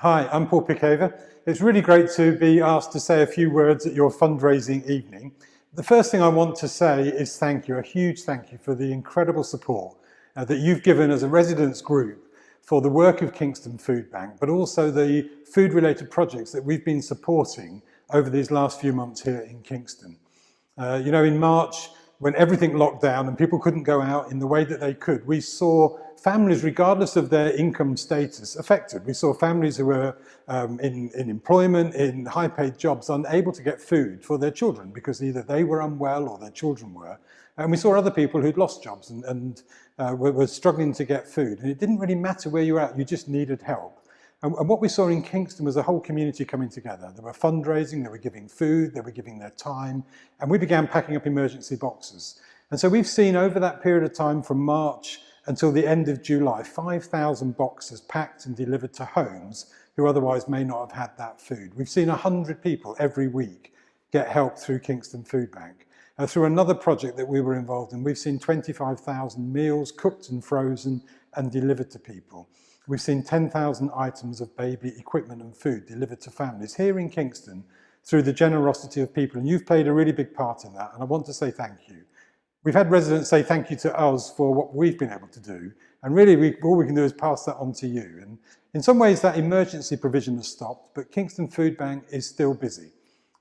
Hi, I'm Paul Pickhaver. It's really great to be asked to say a few words at your fundraising evening. The first thing I want to say is thank you, a huge thank you for the incredible support that you've given as a residents group for the work of Kingston Foodbank, but also the food-related projects that we've been supporting over these last few months here in Kingston. In March, when everything locked down and people couldn't go out in the way that they could, we saw families, regardless of their income status, affected. We saw families who were in employment, in high-paid jobs, unable to get food for their children because either they were unwell or their children were. And we saw other people who'd lost jobs and were struggling to get food. And it didn't really matter where you were at, you just needed help. And what we saw in Kingston was a whole community coming together. They were fundraising, they were giving food, they were giving their time, and we began packing up emergency boxes. And so we've seen over that period of time from March until the end of July, 5,000 boxes packed and delivered to homes who otherwise may not have had that food. We've seen 100 people every week get help through Kingston Foodbank. Through another project that we were involved in, we've seen 25,000 meals cooked and frozen and delivered to people. We've seen 10,000 items of baby equipment and food delivered to families here in Kingston through the generosity of people, and you've played a really big part in that, and I want to say thank you. We've had residents say thank you to us for what we've been able to do, and really all we can do is pass that on to you. And in some ways that emergency provision has stopped, but Kingston Foodbank is still busy.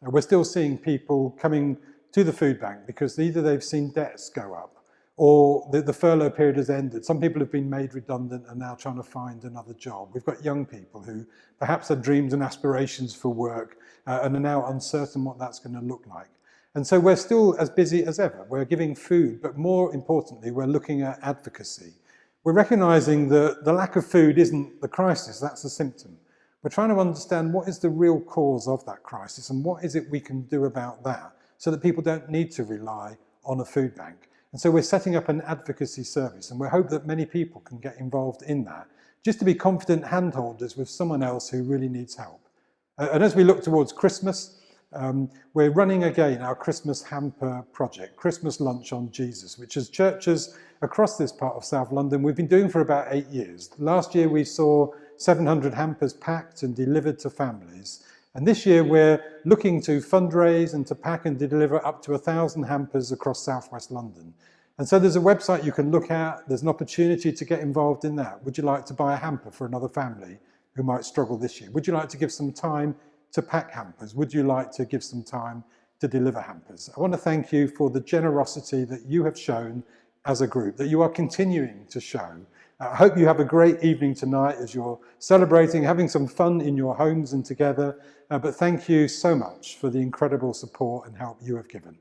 We're still seeing people coming to the food bank because either they've seen debts go up or the furlough period has ended. Some people have been made redundant and now trying to find another job. We've got young people who perhaps had dreams and aspirations for work and are now uncertain what that's going to look like. And so we're still as busy as ever. We're giving food, but more importantly, we're looking at advocacy. We're recognising that the lack of food isn't the crisis, that's a symptom. We're trying to understand what is the real cause of that crisis and what is it we can do about that so that people don't need to rely on a food bank. And so we're setting up an advocacy service, and we hope that many people can get involved in that, just to be confident handholders with someone else who really needs help. And as we look towards Christmas, we're running again our Christmas hamper project, Christmas Lunch on Jesus, which as churches across this part of South London, we've been doing for about 8 years. Last year we saw 700 hampers packed and delivered to families. And this year we're looking to fundraise and to pack and deliver up to 1,000 hampers across southwest London. And so there's a website you can look at, there's an opportunity to get involved in that. Would you like to buy a hamper for another family who might struggle this year? Would you like to give some time to pack hampers? Would you like to give some time to deliver hampers? I want to thank you for the generosity that you have shown as a group, that you are continuing to show. I hope you have a great evening tonight as you're celebrating, having some fun in your homes and together. But thank you so much for the incredible support and help you have given.